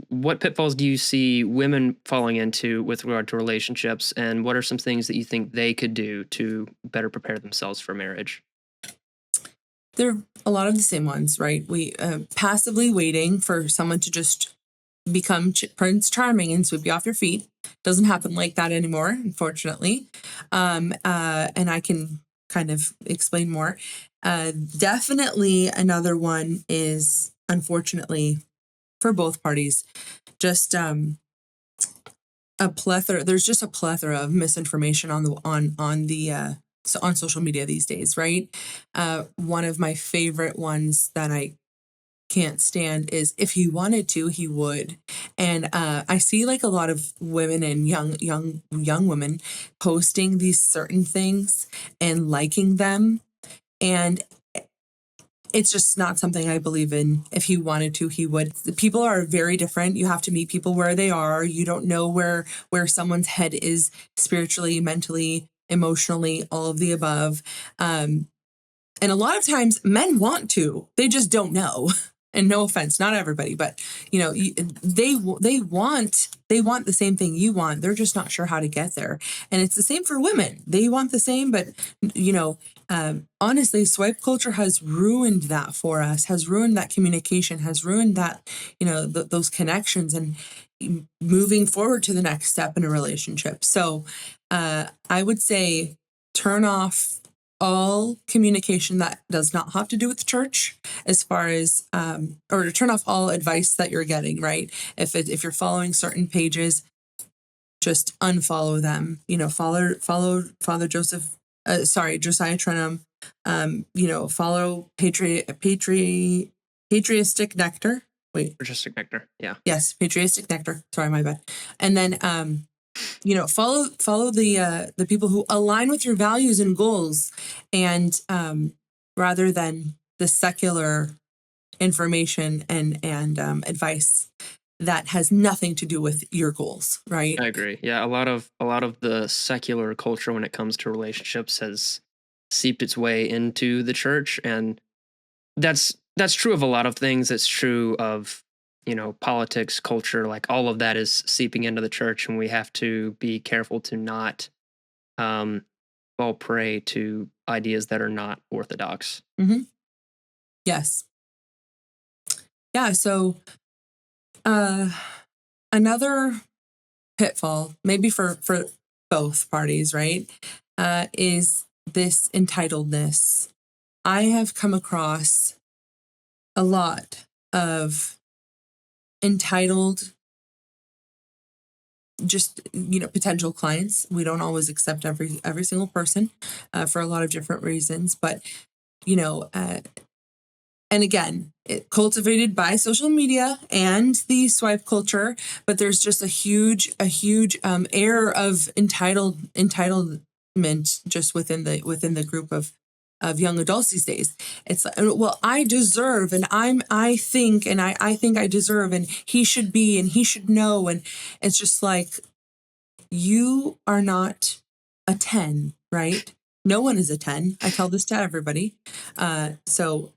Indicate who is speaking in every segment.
Speaker 1: what pitfalls do you see women falling into with regard to relationships, and what are some things that you think they could do to better prepare themselves for marriage?
Speaker 2: There are a lot of the same ones, right? We passively waiting for someone to just become Prince Charming and sweep you off your feet. Doesn't happen like that anymore, unfortunately. And I can kind of explain more. Definitely another one is, unfortunately, for both parties, just a plethora. There's just a plethora of misinformation on social media these days, right? One of my favorite ones that I can't stand is, if he wanted to, he would. And I see like a lot of women and young women posting these certain things and liking them, and it's just not something I believe in. If he wanted to, he would. People are very different. You have to meet people where they are. You don't know where someone's head is spiritually, mentally, emotionally, all of the above. And a lot of times men want to, they just don't know. And no offense, not everybody, but they want the same thing you want. They're just not sure how to get there. And it's the same for women. They want the same, but honestly, swipe culture has ruined that for us. Has ruined that communication. Has ruined that those connections and moving forward to the next step in a relationship. So I would say turn off all communication that does not have to do with the church, as far as or to turn off all advice that you're getting, right? If you're following certain pages, just unfollow them. Follow Father Josiah Trenum. Follow Patriotistic Nectar. Wait.
Speaker 1: Patriotistic Nectar. Yeah.
Speaker 2: Yes, Patriotistic Nectar. Sorry, my bad. And then follow the people who align with your values and goals, and rather than the secular information and advice that has nothing to do with your goals, right?
Speaker 1: I agree. Yeah, a lot of the secular culture when it comes to relationships has seeped its way into the church, and that's true of a lot of things. It's true of politics, culture, like all of that is seeping into the church, and we have to be careful to not fall prey to ideas that are not orthodox.
Speaker 2: Mm-hmm. Yes. Yeah. So another pitfall, maybe for both parties, right, is this entitledness. I have come across a lot of entitled potential clients. We don't always accept every single person for a lot of different reasons, but and again, cultivated by social media and the swipe culture, but there's just a huge air of entitlement just within the group of young adults these days. It's like, well, I deserve, and I think I deserve, and he should be, and he should know. And it's just like, you are not a 10, right? No one is a 10. I tell this to everybody. So,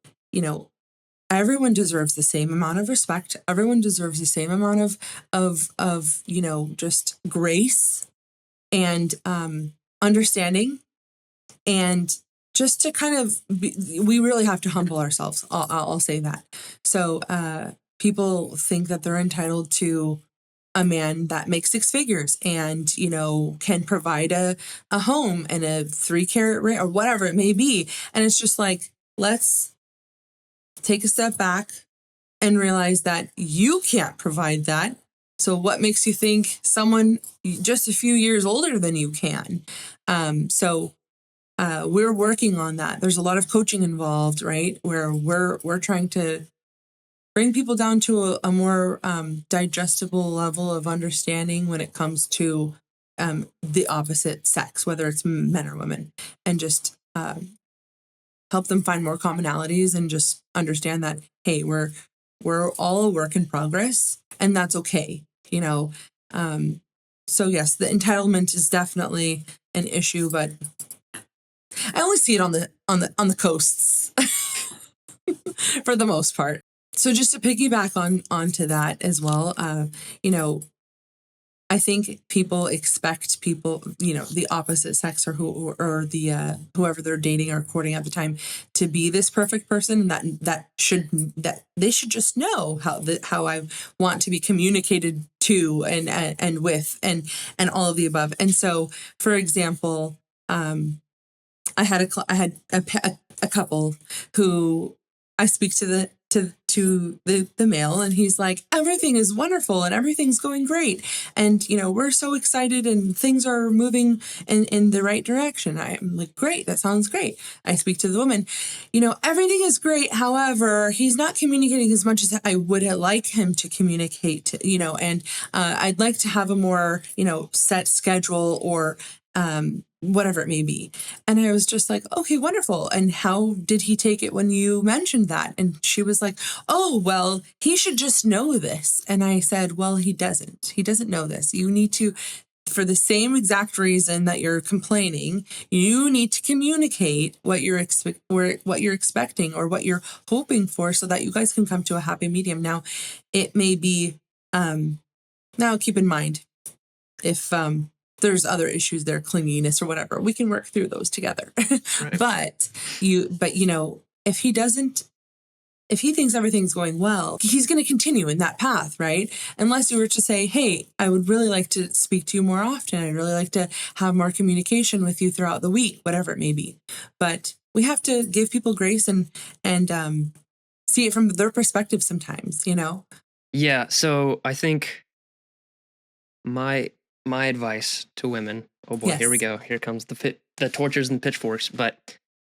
Speaker 2: everyone deserves the same amount of respect. Everyone deserves the same amount of just grace and understanding, and just to kind of we really have to humble ourselves. I'll say that. So people think that they're entitled to a man that makes 6 figures and can provide a home and a 3-carat ring or whatever it may be, and it's just like, let's take a step back and realize that you can't provide that. So what makes you think someone just a few years older than you can? So we're working on that. There's a lot of coaching involved, right? Where we're trying to bring people down to a more digestible level of understanding when it comes to the opposite sex, whether it's men or women, and just help them find more commonalities and just understand that, hey, we're all a work in progress, and that's okay. So yes, the entitlement is definitely an issue, but I only see it on the coasts for the most part. So just to piggyback onto that as well, you know, I think people expect people, you know, the opposite sex or the whoever they're dating or courting at the time to be this perfect person, and that they should just know how I want to be communicated to and with and all of the above. And so, for example, I had a couple who I speak to the male, and he's like, everything is wonderful and everything's going great, and you know, we're so excited and things are moving in the right direction. I'm like, great, that sounds great. I speak to the woman, you know, everything is great, however he's not communicating as much as I would like him to communicate, you know, and I'd like to have a more, you know, set schedule or whatever it may be. And I was just like, okay, wonderful. And how did he take it when you mentioned that? And she was like, oh, well, he should just know this. And I said, well, he doesn't. He doesn't know this. You need to, for the same exact reason that you're complaining, you need to communicate what you're expecting or what you're hoping for, so that you guys can come to a happy medium. Now, it may be, now keep in mind, if there's other issues there, clinginess or whatever, we can work through those together.
Speaker 1: Right.
Speaker 2: but you know, if he thinks everything's going well, he's going to continue in that path, right? Unless you were to say, hey, I would really like to speak to you more often. I'd really like to have more communication with you throughout the week, whatever it may be. But we have to give people grace and see it from their perspective sometimes, you know?
Speaker 1: Yeah. So I think my advice to women. Oh boy, here we
Speaker 2: Yes.
Speaker 1: go. Here comes the torches and pitchforks. But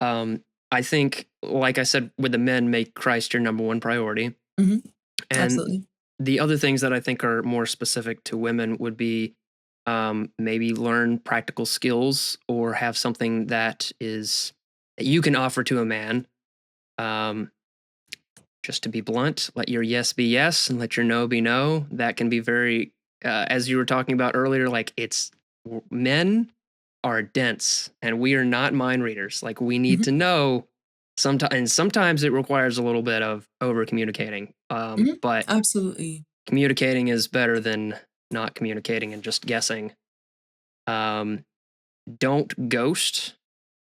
Speaker 1: I think, like I said, with the men, make Christ your number one priority.
Speaker 2: Mm-hmm.
Speaker 1: And
Speaker 2: Absolutely.
Speaker 1: the other things that I think are more specific to women would be maybe learn practical skills or have something that you can offer to a man. Um, just to be blunt, let your yes be yes and let your no be no. That can be very, as you were talking about earlier, like men are dense and we are not mind readers. Like we need
Speaker 2: Mm-hmm.
Speaker 1: to know sometimes, and sometimes it requires a little bit of over communicating.
Speaker 2: Mm-hmm.
Speaker 1: But
Speaker 2: Absolutely.
Speaker 1: communicating is better than not communicating and just guessing. Um, don't ghost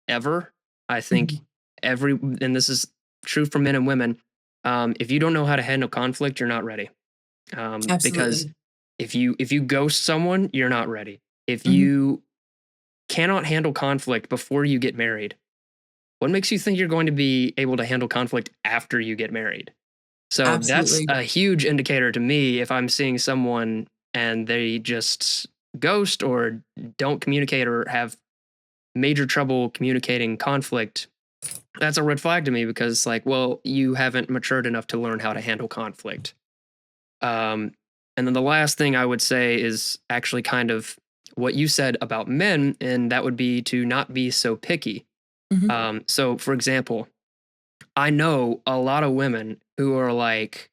Speaker 1: ever. I think
Speaker 2: Mm-hmm.
Speaker 1: and this is true for men and women. If you don't know how to handle conflict, you're not ready. Because
Speaker 2: Absolutely.
Speaker 1: if you ghost someone, you're not ready. If
Speaker 2: Mm-hmm.
Speaker 1: you cannot handle conflict before you get married, what makes you think you're going to be able to handle conflict after you get married? So that's
Speaker 2: Absolutely.
Speaker 1: a huge indicator to me if I'm seeing someone and they just ghost or don't communicate or have major trouble communicating conflict. That's a red flag to me because, like, well, you haven't matured enough to learn how to handle conflict. Um, and then the last thing I would say is actually kind of what you said about men, and that would be to not be so picky.
Speaker 2: Mm-hmm.
Speaker 1: So, for example, I know a lot of women who are like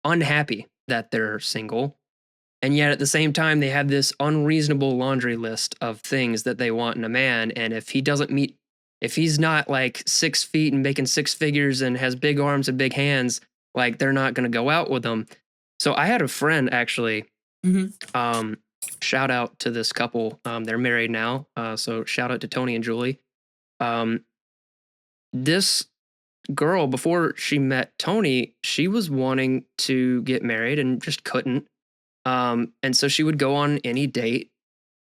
Speaker 1: unhappy that they're single, and yet at the same time, they have this unreasonable laundry list of things that they want in a man. And if he's not like 6 feet and making six figures and has big arms and big hands, like they're not going to go out with them. So I had a friend actually,
Speaker 2: Mm-hmm.
Speaker 1: um, shout out to this couple. They're married now. So shout out to Tony and Julie. Um, this girl, before she met Tony, she was wanting to get married and just couldn't. And so she would go on any date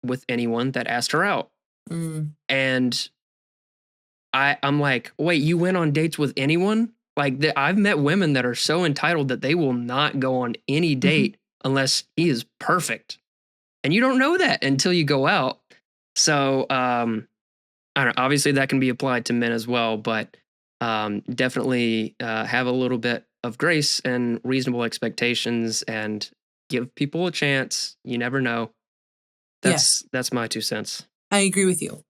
Speaker 1: with anyone that asked her out.
Speaker 2: Mm.
Speaker 1: And I'm like, wait, you went on dates with anyone? Like I've met women that are so entitled that they will not go on any
Speaker 2: Mm-hmm.
Speaker 1: date unless he is perfect. And you don't know that until you go out. So I don't know, obviously that can be applied to men as well, but definitely have a little bit of grace and reasonable expectations and give people a chance. You never know.
Speaker 2: Yes.
Speaker 1: That's my 2 cents.
Speaker 2: I agree with you.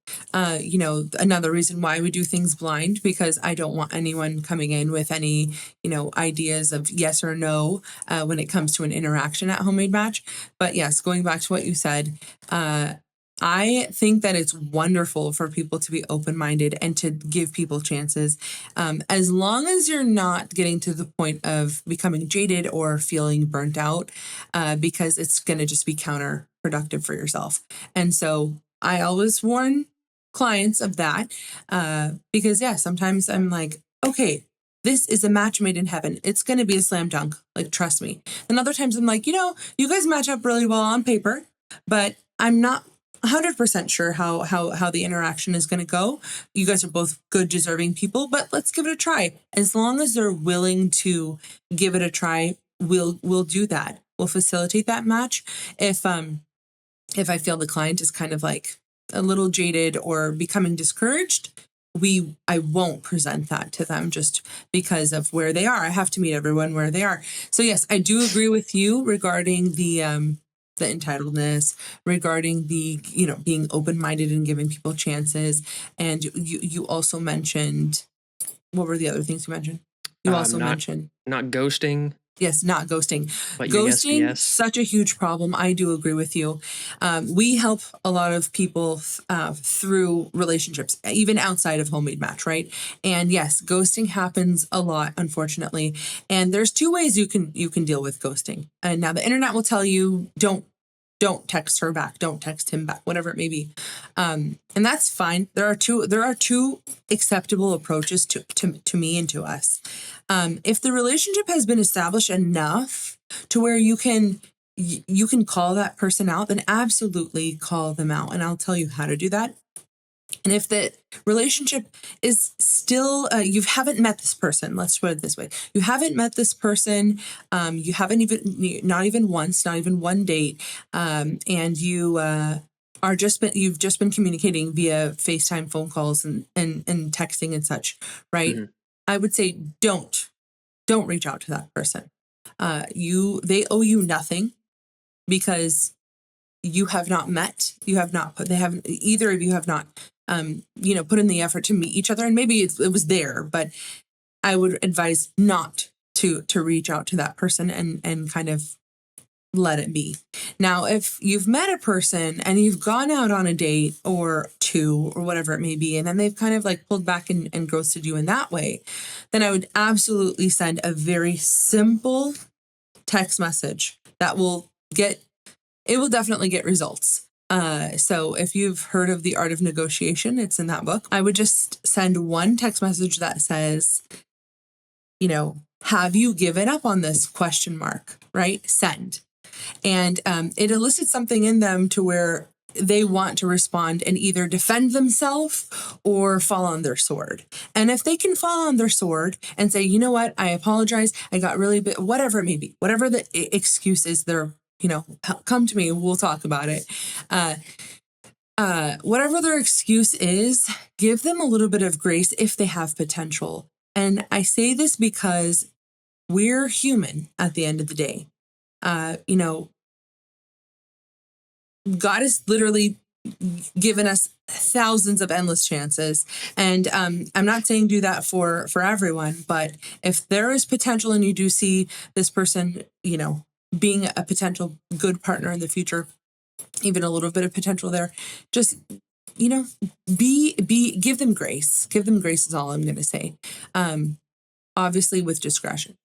Speaker 2: You know, another reason why we do things blind, because I don't want anyone coming in with any, you know, ideas of yes or no when it comes to an interaction at Homemade Match. But yes, going back to what you said, I think that it's wonderful for people to be open-minded and to give people chances, as long as you're not getting to the point of becoming jaded or feeling burnt out, because it's going to just be counterproductive for yourself. And so I always warn clients of that, because yeah, sometimes I'm like, okay, this is a match made in heaven. It's going to be a slam dunk. Like, trust me. And other times I'm like, you guys match up really well on paper, but I'm not 100% sure how the interaction is going to go. You guys are both good, deserving people, but let's give it a try. As long as they're willing to give it a try, we'll do that. We'll facilitate that match. If I feel the client is kind of like a little jaded or becoming discouraged, I won't present that to them just because of where they are. I have to meet everyone where they are. So yes, I do agree with you regarding the entitledness, regarding the being open-minded and giving people chances. And you also mentioned, what were the other things you mentioned? You also
Speaker 1: Not
Speaker 2: mentioned
Speaker 1: not ghosting,
Speaker 2: yes, not ghosting.
Speaker 1: but your yes be
Speaker 2: Ghosting,
Speaker 1: yes.
Speaker 2: such a huge problem. I do agree with you. We help a lot of people through relationships, even outside of Homemade Match, right? And yes, ghosting happens a lot, unfortunately. And there's two ways you can deal with ghosting. And now the internet will tell you don't text her back, don't text him back, whatever it may be, and that's fine. There are two acceptable approaches to me and to us. If the relationship has been established enough to where you can call that person out, then absolutely call them out, and I'll tell you how to do that. And if the relationship is still, you haven't met this person, let's put it this way. You haven't met this person, you haven't not even once, not even one date, and you've just been communicating via FaceTime phone calls and texting and such, right?
Speaker 1: Mm-hmm.
Speaker 2: I would say don't reach out to that person. They owe you nothing because you have not met, either of you have not, put in the effort to meet each other. And maybe it was there, but I would advise not to reach out to that person and kind of let it be. Now, if you've met a person and you've gone out on a date or two or whatever it may be, and then they've kind of like pulled back and ghosted you in that way, then I would absolutely send a very simple text message that will definitely get results. So if you've heard of The Art of Negotiation, it's in that book. I would just send one text message that says, have you given up on this ? Right? Send. And it elicits something in them to where they want to respond and either defend themselves or fall on their sword. And if they can fall on their sword and say, you know what, I apologize, I got really bit, whatever it may be, whatever the excuse is, they're, come to me, we'll talk about it. Whatever their excuse is, give them a little bit of grace if they have potential. And I say this because we're human at the end of the day. God has literally given us thousands of endless chances. And I'm not saying do that for everyone, but if there is potential and you do see this person, being a potential good partner in the future, even a little bit of potential there, just, give them grace. Give them grace is all I'm going to say. Obviously with discretion.